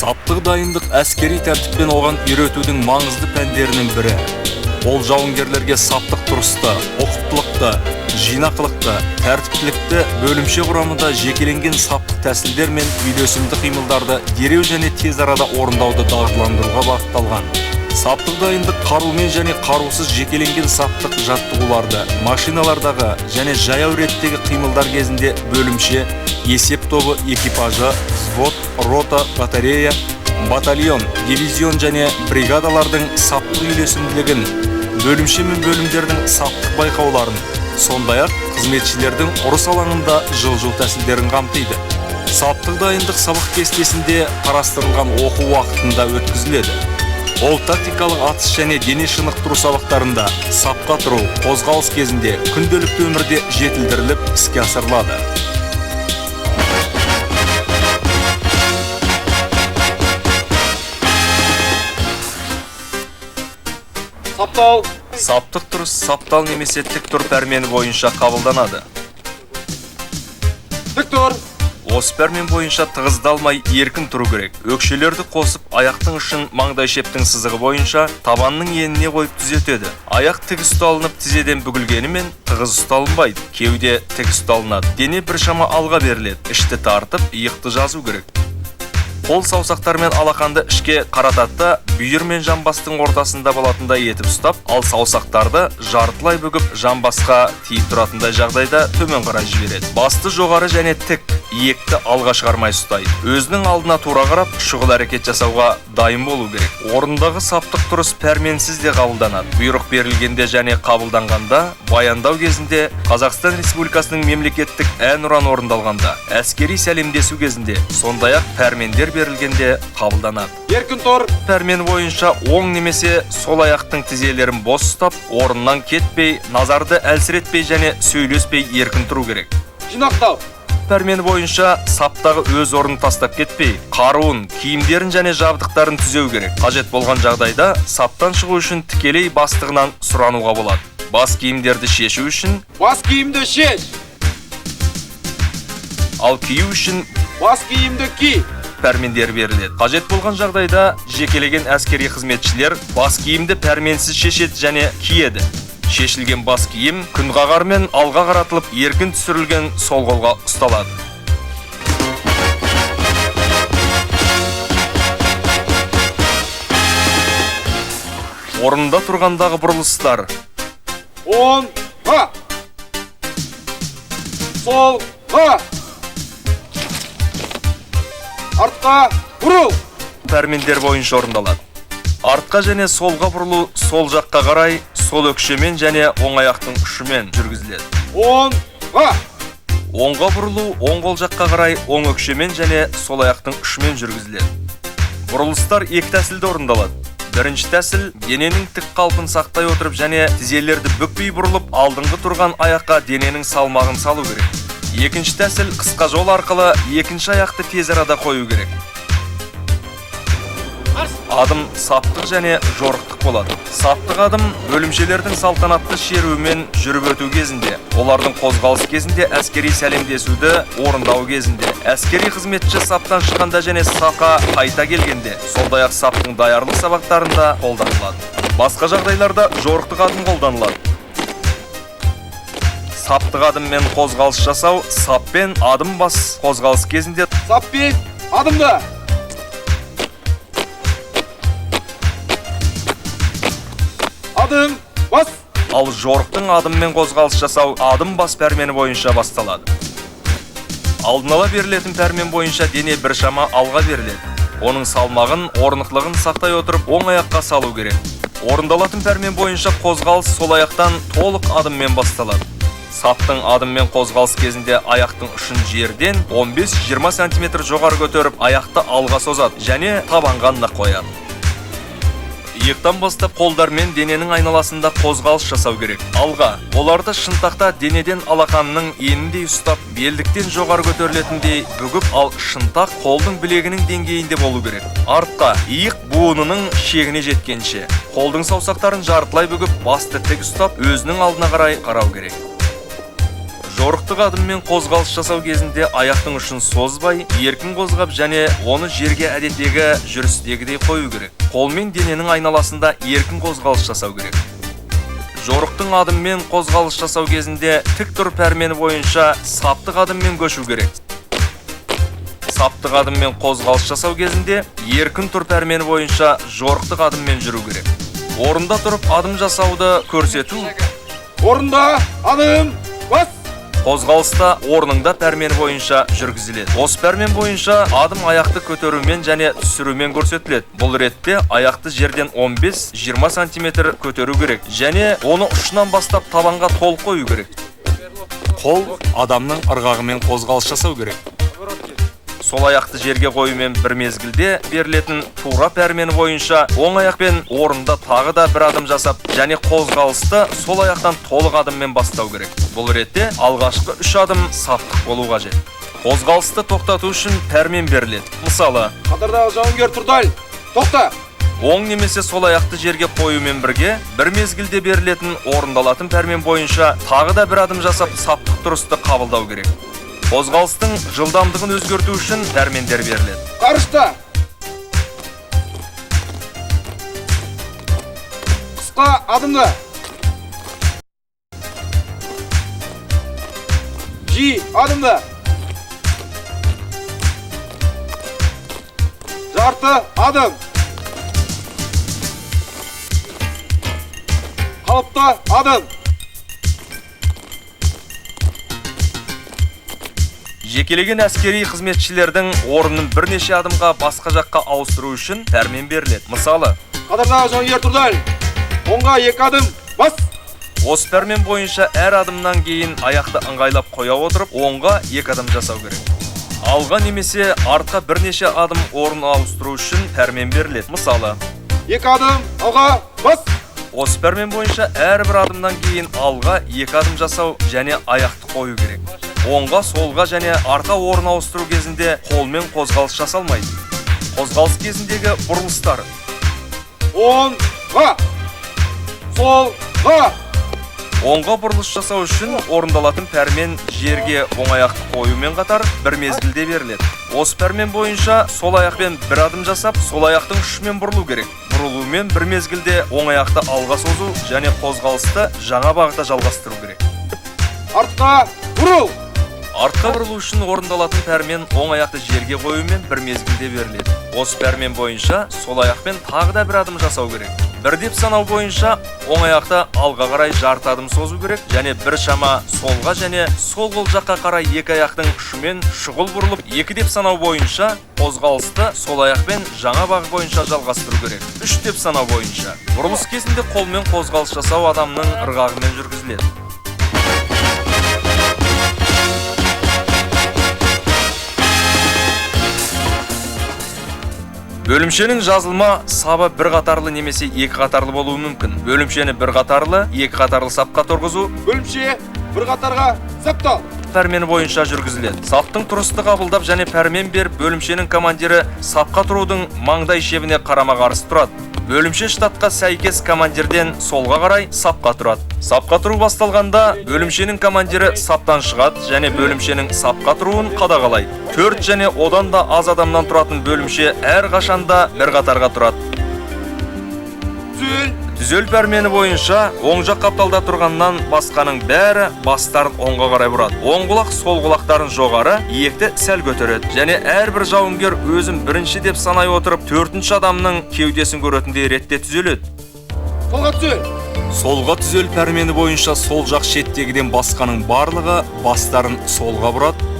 Саптық дайындық әскери тәртіппен оған үйретудің маңызды пәндерінің бірі. Ол жауынгерлерге саптық тұрысты, оқыптылықты, жинақылықты, тәртіптілікті, бөлімше құрамында жекеленген саптық тәсілдер мен үйлесімді қимылдарды дереу және тез арада орындауды дағдыландыруға бағытталған. Саптық дайындық қарумен және қарусыз жекеленген саптық жаттығуларды, машиналардағы және жаяу реттегі қимылдар кезінде бөлімше, есеп тобы, экипажы, взвод, рота, батарея, батальон, дивизион және бригадалардың саптық үйлесімділігін, бөлімше мен бөлімдердің саптық байқауларын, сондай-ақ қызметшілердің ұрыс алаңында жылжу тәсілдерін қамтиды. Саптық дайындық сабақ кестесінде қарастырылған оқу уақытында өткізіледі. Ол тактикалық атыс және дене шынықтыру сабақтарында, сапқа тұру, қозғалыс кезінде, күнделікті өмірде жетілдіріліп іске асырылады. Саптау. Саптық тұрыс саптал немесе тік тұр пәрмені бойынша қабылданады. Тік тұр. Осы пәрмен бойынша тығыздалмай еркін тұру керек. Өкшелерді қосып, аяқтың ұшын маңдай шептің сызығы бойынша табанның еніне қойып түзетеді. Аяқ тік ұсталынып тізеден бүгілгенімен тығыз ұсталынбайды. Кеуде тік ұсталынады. Дене біршама алға беріледі. Ішті тартып, иықты жазу керек. Қол саусақтармен алақанды ішке қарататта бүйір мен жамбастың ортасында болатындай етіп ұстап, ал саусақтарды жартылай бүгіп жамбасқа тиіп тұратындай жағдайда төмен қарай жібереді. Басты жоғары және тік, иекті алға шығармай ұстайды. Өзінің алдына тура қарап, шұғыл әрекет жасауға дайын болу керек. Орындағы саптық тұрыс пәрменсіз де қабылданады. Бұйрық берілгенде және қабылданғанда, баяндау кезінде, Қазақстан Республикасының мемлекеттік әнұран орындалғанда, әскери сәлемдесу кезінде, сондай-ақ пәрмендер берілгенде қабылданады. Еркін тұр. Пәрмен бойынша оң немесе сол аяқтың тізелерін бос ұстап, орыннан кетпей, назарды әлсіретпей және сөйлеспей еркін тұру керек. Жинақтау. Пәрмен бойынша саптағы өз орнын тастап кетпей, қаруын, киімдерін және жабдықтарын түзеу керек. Қажет болған жағдайда саптан шығу үшін тікелей бастығынан сұрануға болады. Бас киімдерді шешу үшін Бас киімді шеш. ал кию үшін Бас киімді ки. пәрмендер беріледі. Қажет болған жағдайда жекелеген әскери қызметшілер бас киімді пәрменсіз шешеді және киеді. Шешілген бас киім күнқағармен алға қаратылып, еркін түсірілген сол қолға ұсталады. Орында тұрғандағы бұрылыстар: Оңға. Солға. Артқа бұрыл. пәрмендер бойынша орындалады. Артқа және солға бұрылу сол жаққа қарай, сол өкшемен және оң аяқтың ұшымен жүргізіледі. Оңға. Оңға бұрылу оң қол жаққа қарай, оң өкшемен және сол аяқтың ұшымен жүргізіледі. Бұрылыстар екі тәсілде орындалады. Бірінші тәсіл дененің тік қалпын сақтай отырып және тізелерді бүкпей бұрылып, алдыңғы тұрған аяққа дененің салмағын салу керек. Екінші тәсіл қысқа жол арқылы екінші аяқты тез арада қою керек. Адым саптық және жорықтық болады. Саптық адым бөлімшелердің салтанатты шеруімен жүріп өту кезінде, олардың қозғалыс кезінде, әскери сәлемдесуді орындау кезінде, әскери қызметші саптан шыққанда және сапқа қайта келгенде, сондай-ақ саптың даярлық сабақтарында қолданылады. Басқа жағдайларда жорықтық адым қолданылады. Саптық адыммен қозғалыс жасау, саппен адым бас қозғалыс кезінде Саппен адымды. Адым бас. ал жорықтың адыммен қозғалыс жасау адым бас пәрмені бойынша басталады. Алдын ала берілетін пәрмен бойынша дене біршама алға беріледі. Оның салмағын, орнықтылығын сақтай отырып, оң аяққа салу керек. Орындалатын пәрмен бойынша қозғалыс сол аяқтан толық адыммен басталады. Саптың адыммен қозғалыс кезінде аяқтың ұшын жерден 15-20 см жоғары көтеріп, аяқты алға созады және табанға нық қояды. Иықтан бастап қолдармен дененің айналасында қозғалыс жасау керек. Алға, оларды шынтақта денеден алақанның еніндей ұстап, белдіктен жоғары көтерілетіндей бүгіп, ал шынтақ қолдың білегінің деңгейінде болу керек. Артқа, иық буынының шегіне жеткенше, қолдың саусақтарын жартылай бүгіп, басты тік ұстап, өзінің алдына қарай қарау керек. Жорықтық адыммен қозғалыс жасау кезінде аяқтың ұшын созбай, еркін қозғап және оны жерге әдеттегі жүрістегідей қою керек. Қолмен дененің айналасында еркін қозғалыс жасау керек. Жорықтың адыммен қозғалыс жасау кезінде тік тұр пәрмені бойынша саптық адыммен көшу керек. Саптық адыммен қозғалыс жасау кезінде еркін тұр пәрмені бойынша жорықтық адыммен жүру керек. Орында тұрып адым жасауды көрсету. Орында, адым, бас! Қозғалыста орныңда пәрмені бойынша жүргізіледі. Осы пәрмен бойынша адым аяқты көтерумен және түсірумен көрсетіледі. Бұл ретте аяқты жерден 15-20 см көтеру керек және оны ұшынан бастап табанға толық қою керек. Қол адамның ырғағымен қозғалыс жасау керек. Сол аяқты жерге қоюмен бір мезгілде берілетін тура пәрмені бойынша оң аяқпен орында тағы да бір адым жасап және қозғалысты сол аяқтан толық адыммен бастау керек. Бұл ретте алғашқы 3 адым саптық болу қажет. Қозғалысты тоқтату үшін пәрмен беріледі. Мысалы, Қатардағы жауынгер Тұрдал, тоқта! оң немесе сол аяқты жерге қоюмен бірге бір мезгілде берілетін орындалатын пәрмен бойынша тағы да бір адым жасап саптық тұрысты қабылдау керек. Қозғалыстың жылдамдығын өзгерту үшін пәрмендер беріледі. Қарышта! Қысқа адымды! Жи адымды! Жарты адым! Қалыпты адым! Жекелеген әскери қызметшілердің орнын бірнеше адымға басқа жаққа ауыстыру үшін пәрмен беріледі. Мысалы, Қатардағы жауынгер Тұрдал, оңға 2 адым, бас! осы пәрмен бойынша әр адымнан кейін аяқты ыңғайлап қоя отырып, оңға 2 адым жасау керек. Алға немесе артқа бірнеше адым орын ауыстыру үшін пәрмен беріледі. Мысалы, 2 адым, алға, бас! осы пәрмен бойынша әрбір адымнан кейін алға 2 адым жасау және аяқты қою керек. Оңға, солға және арқа орын ауыстыру кезінде қолмен қозғалыс жасалмайды. Қозғалыс кезіндегі бұрылыстар. Оңға, солға. Оңға бұрылыс жасау үшін орындалатын пәрмен жерге оң аяқты қоюмен қатар бір мезгілде беріледі. Осы пәрмен бойынша сол аяқпен бір адым жасап, сол аяқтың ұшымен бұрылу керек. Бұрылумен бір мезгілде оң аяқты алға созу және қозғалысты жаңа бағытта жалғастыру керек. Артқа бұрыл! Артқа бұрылу үшін орындалатын пәрмен оң аяқты жерге қоюмен бір мезгілде беріледі. Осы пәрмен бойынша сол аяқпен тағы да бір адым жасау керек. Бір деп санау бойынша оң аяқты алға қарай жарты адым созу керек және бір шама солға және сол қол жаққа қарай 2 аяқтың ұшымен шұғыл бұрылып, 2 деп санау бойынша қозғалысты сол аяқпен жаңа бағыт бойынша жалғастыру керек. 3 деп санау бойынша бұрылыс кезінде қолмен қозғалыс жасау адамның ырғағымен жүргізіледі. Бөлімшенің жазылма сабы бір қатарлы немесе 2 қатарлы болуы мүмкін. Бөлімшені бір қатарлы, 2 қатарлы сапқа тұрғызу Бөлімше бір қатарға саптал! пәрмені бойынша жүргізіледі. Саптың тұрысты қабылдап және пәрмен беріп, бөлімшенің командирі сапқа тұрудың маңдай шебіне қарама-қарсы тұрады. Бөлімше штатқа сәйкес командирден солға қарай сапқа тұрады. Сапқа тұру басталғанда бөлімшенің командирі саптан шығады және бөлімшенің сапқа тұруын қадағалайды. 4 және одан да аз адамнан тұратын бөлімше әр қашанда бір қатарға тұрады. Түзел пәрмені бойынша оң жақ қапталда тұрғаннан басқаның бәрі бастарын оңға қарай бұрады. Оң құлақ сол құлақтарын жоғары, иекті сәл көтереді және әрбір жауынгер өзін бірінші деп санай отырып, 4-ші адамның кеудесін көретіндей ретте түзеледі. Солға түзел! Солға түзел пәрмені бойынша сол жақ шеттегіден басқаның барлығы бастарын солға бұрады.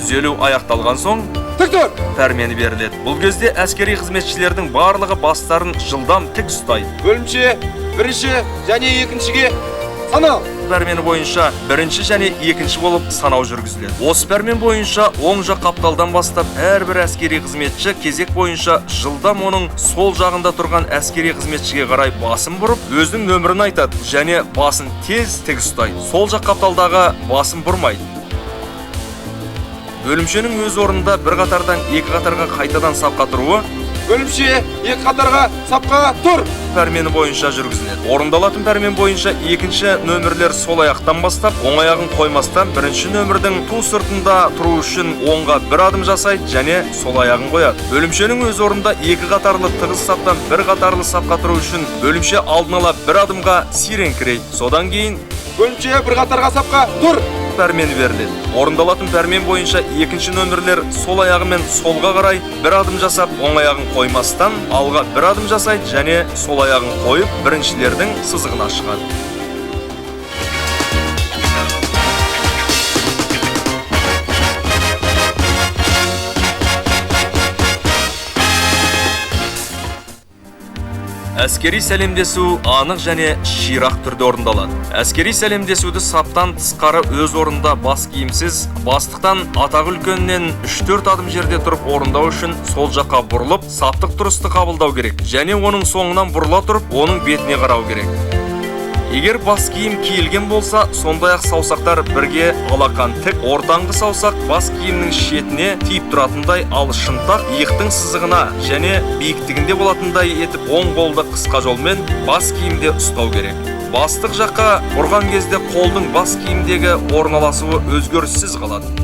Түзелу аяқталған соң Тік тұр! пәрмені беріледі. Бұл кезде әскери қызметшілердің барлығы бастарын жылдам тік ұстайды. Бөлімше бірінші және екіншіге санау! Пәрмені бойынша бірінші және екінші болып санау жүргізіледі. Осы пәрмен бойынша оң жақ қапталдан бастап әрбір әскери қызметші кезек бойынша жылдам оның сол жағында тұрған әскери қызметшіге қарай басын бұрып, өзінің нөмірін айтады және басын тез тік ұстайды. Сол жақ қапталдағы басын бұрмайды. Бөлімшенің өз орнында бір қатардан 2 қатарға қайтадан сапқа тұруы Бөлімше екі қатарға сапқа тұр. Пәрмені бойынша жүргізіледі. Орындалатын пәрмен бойынша екінші нөмірлер сол аяқтан бастап, оң аяғын қоймастан бірінші нөмірдің ту сыртында тұру үшін оңға бір адым жасайды және сол аяғын қояды. Бөлімшенің өз орнында екі қатарлы тығыз саптан бір қатарлы сапқа тұру үшін бөлімше алдын ала бір адымға сиреңкірейді. Содан кейін Бөлімше бір қатарға сапқа тұр. пәрмені беріледі. Орындалатын пәрмен бойынша екінші нөмірлер сол аяғымен солға қарай бір адым жасап, оң аяғын қоймастан алға бір адым жасайды және сол аяғын қойып біріншілердің сызығына шығады. Әскери сәлемдесу анық және ширақ түрде орындалады. Әскери сәлемдесуді саптан тысқары өз орнында бас киімсіз, бастықтан атақ үлкеннен 3-4 адым жерде тұрып орындау үшін сол жаққа бұрылып, саптық тұрысты қабылдау керек. Және оның соңынан бұрыла тұрып, оның бетіне қарау керек. Егер бас киім киілген болса, сондай-ақ саусақтар бірге алақан тік, ортаңғы саусақ бас киімнің шетіне тиіп тұратындай, ал шынтақ иықтың сызығына және биіктігінде болатындай етіп оң қолды қысқа жолмен бас киімде ұстау керек. Бастық жаққа ұрған кезде қолдың бас киімдегі орналасуы өзгеріссіз қалады.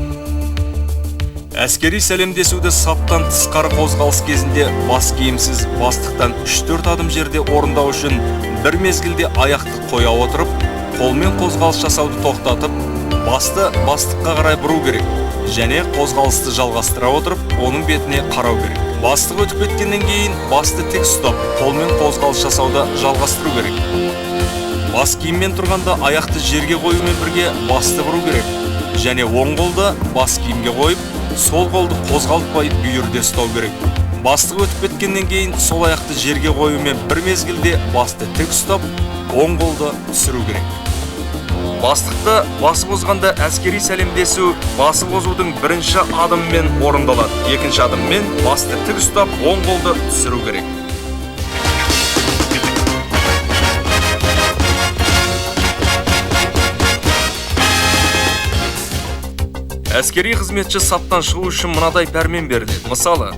Әскери сәлемдесуді саптан тысқары қозғалыс кезінде бас киімсіз бастықтан 3-4 адым жерде орындау үшін бір мезгілде аяқты қоя отырып, қолмен қозғалыс жасауды тоқтатып, басты бастыққа қарай бұру керек және қозғалысты жалғастыра отырып, оның бетіне қарау керек. Бастық өтіп кеткеннен кейін басты тек ұстап, қолмен қозғалыс жасауды жалғастыру керек. Бас киіммен тұрғанда аяқты жерге қоюмен бірге басты бұру керек және оң қолды бас киімге қойып, сол қолды қозғалтпай бүйірде ұстау керек. Бастық өтіп кеткеннен кейін сол аяқты жерге қоюмен бір мезгілде басты тік ұстап, оң қолды түсіру керек. Бастықты басып озғанда әскери сәлемдесу басып озудың бірінші адымымен орындалады. Екінші адыммен басты тік ұстап, оң қолды түсіру керек. Әскери қызметші саптан шығу үшін мынадай пәрмен беріледі. Мысалы,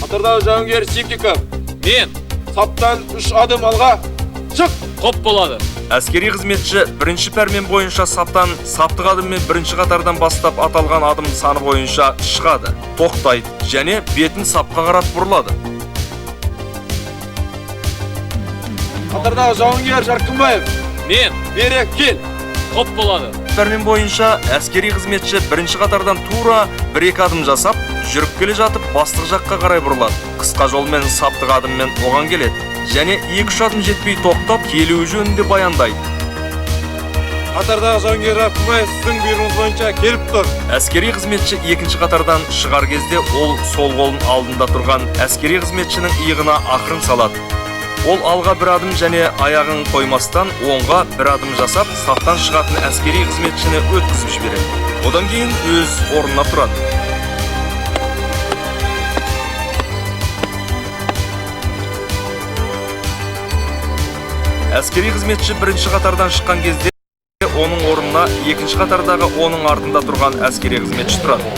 Қатардағы жауынгер Сипников, Мен саптан 3 адым алға шық. қоп болады. әскери қызметші бірінші пәрмен бойынша саптан саптық адыммен бірінші қатардан бастап аталған адым саны бойынша шығады, тоқтайды және бетін сапқа қарап бұрылады. Қатардағы жауынгер Жарқынбаев, Мен бері кел. қоп болады. Пәрмен бойынша әскери қызметші бірінші қатардан тура 1-2 адым жасап, жүріп келе жатып бастық жаққа қарай бұрылады. Қысқа жолмен саптық адыммен оған келеді және 2-3 адым жетпей тоқтап, келуі жөнінде баяндайды. Қатардағы жауынгер Рақымбаев сіздің бұйрығыңыз бойынша келіп тұр. Әскери қызметші екінші қатардан шығар кезде ол сол қолын алдында тұрған әскери қызметшінің иығына ақырын салады. Ол алға бір адым және аяғын қоймастан оңға бір адым жасап, саптан шығатын әскери қызметшіні өткізіп жібереді. Одан кейін өз орнына тұрады. Әскери қызметші бірінші қатардан шыққан кезде оның орнына екінші қатардағы оның артында тұрған әскери қызметші тұрады.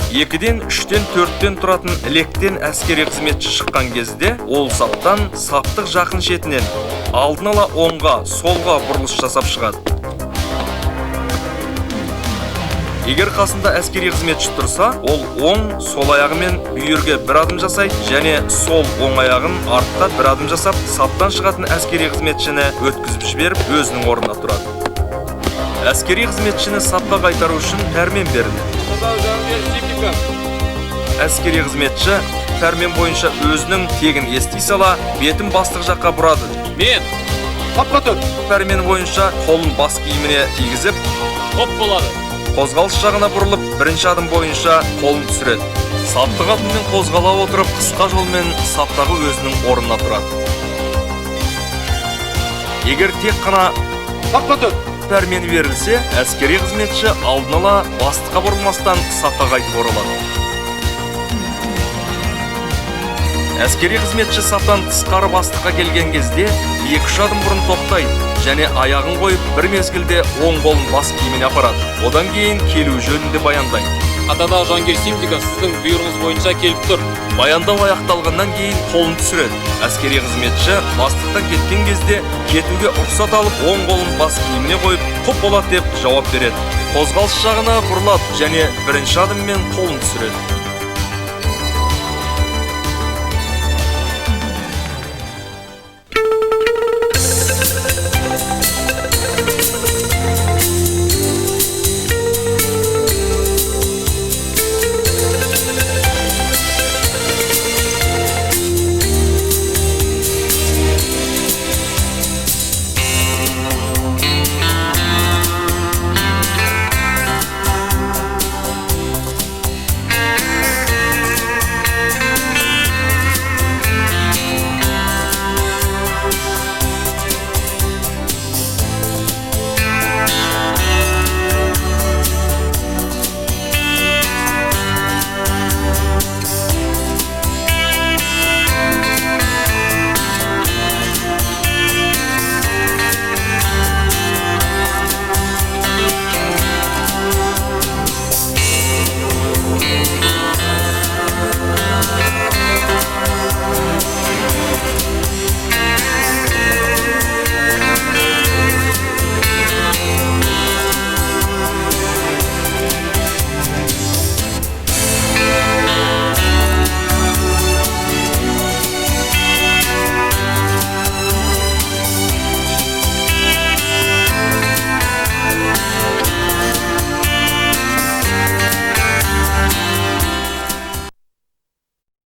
2-ден, 3-тен, 4-тен тұратын лектен әскери қызметші шыққан кезде ол саптан саптық жақын шетінен алдын ала оңға, солға бұрылыс жасап шығады. Егер қасында әскери қызметші тұрса, ол оң, сол аяғымен бүйірге бір адым жасайды және сол оң аяғын артқа бір адым жасап, саптан шығатын әскери қызметшіні өткізіп жіберіп, өзінің орнына тұрады. Әскери қызметшіні сапқа қайтару үшін пәрмен беріледі. Қатардағы жауынгер Сипников, Әскери қызметші пәрмен бойынша өзінің тегін ести сала, бетін бастық жаққа бұрады. Мен сапқа тұр. Пәрмен бойынша қолын бас киіміне тигізіп, қоп болады. қозғалыс жағына бұрылып, бірінші адым бойынша қолын түсіреді. Саптық адыммен қозғала отырып, қысқа жолмен саптағы өзінің орнына тұрады. Егер тек қана Сапқа тұр. пәрмені берілсе, әскери қызметші алдын ала бастыққа бұрылмастан сапқа қайтып оралады. Әскери қызметші саптан тысқары бастыққа келген кезде 2-3 адым бұрын тоқтайды және аяғын қойып бір мезгілде оң қолын бас киіміне апарады. Одан кейін келу жөнінде баяндайды. Қатардағы жауынгер Симдиков сіздің бұйрығыңыз бойынша келіп тұр. Баяндау аяқталғаннан кейін қолын түсіреді. Әскери қызметші бастықтан кеткен кезде кетуге рұқсат алып, оң қолын бас киіміне қойып, құп болады деп жауап береді. Қозғалыс жағына бұрылады және бірінші адыммен қолын түсіреді.